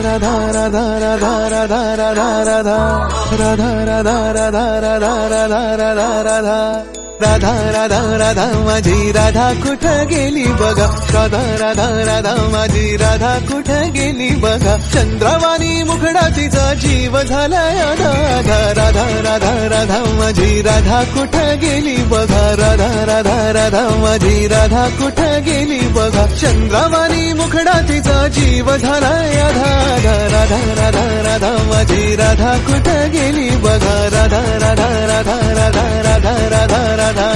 राधा राधा राधा राधा राधा राधा राधा राधा राधा राधा राधा राधा राधा राधा राधा राधा माझी राधा कुठं गेली बघा राधा राधा राधा माझी राधा कुठं गेली बघा चंद्रवाणी मुखडा तिचा जीव झालाय राधा राधा राधा राधा माझी राधा कुठं गेली बघा राधा राधा राधा माझी राधा कुठं गेली बघा चंद्रवाणी मुखडा तिचा जीव झालाय राधा राधा राधा राधा माझी राधा कुठं गेली बघा राधा राधा राधा राधा राधा राधा राधा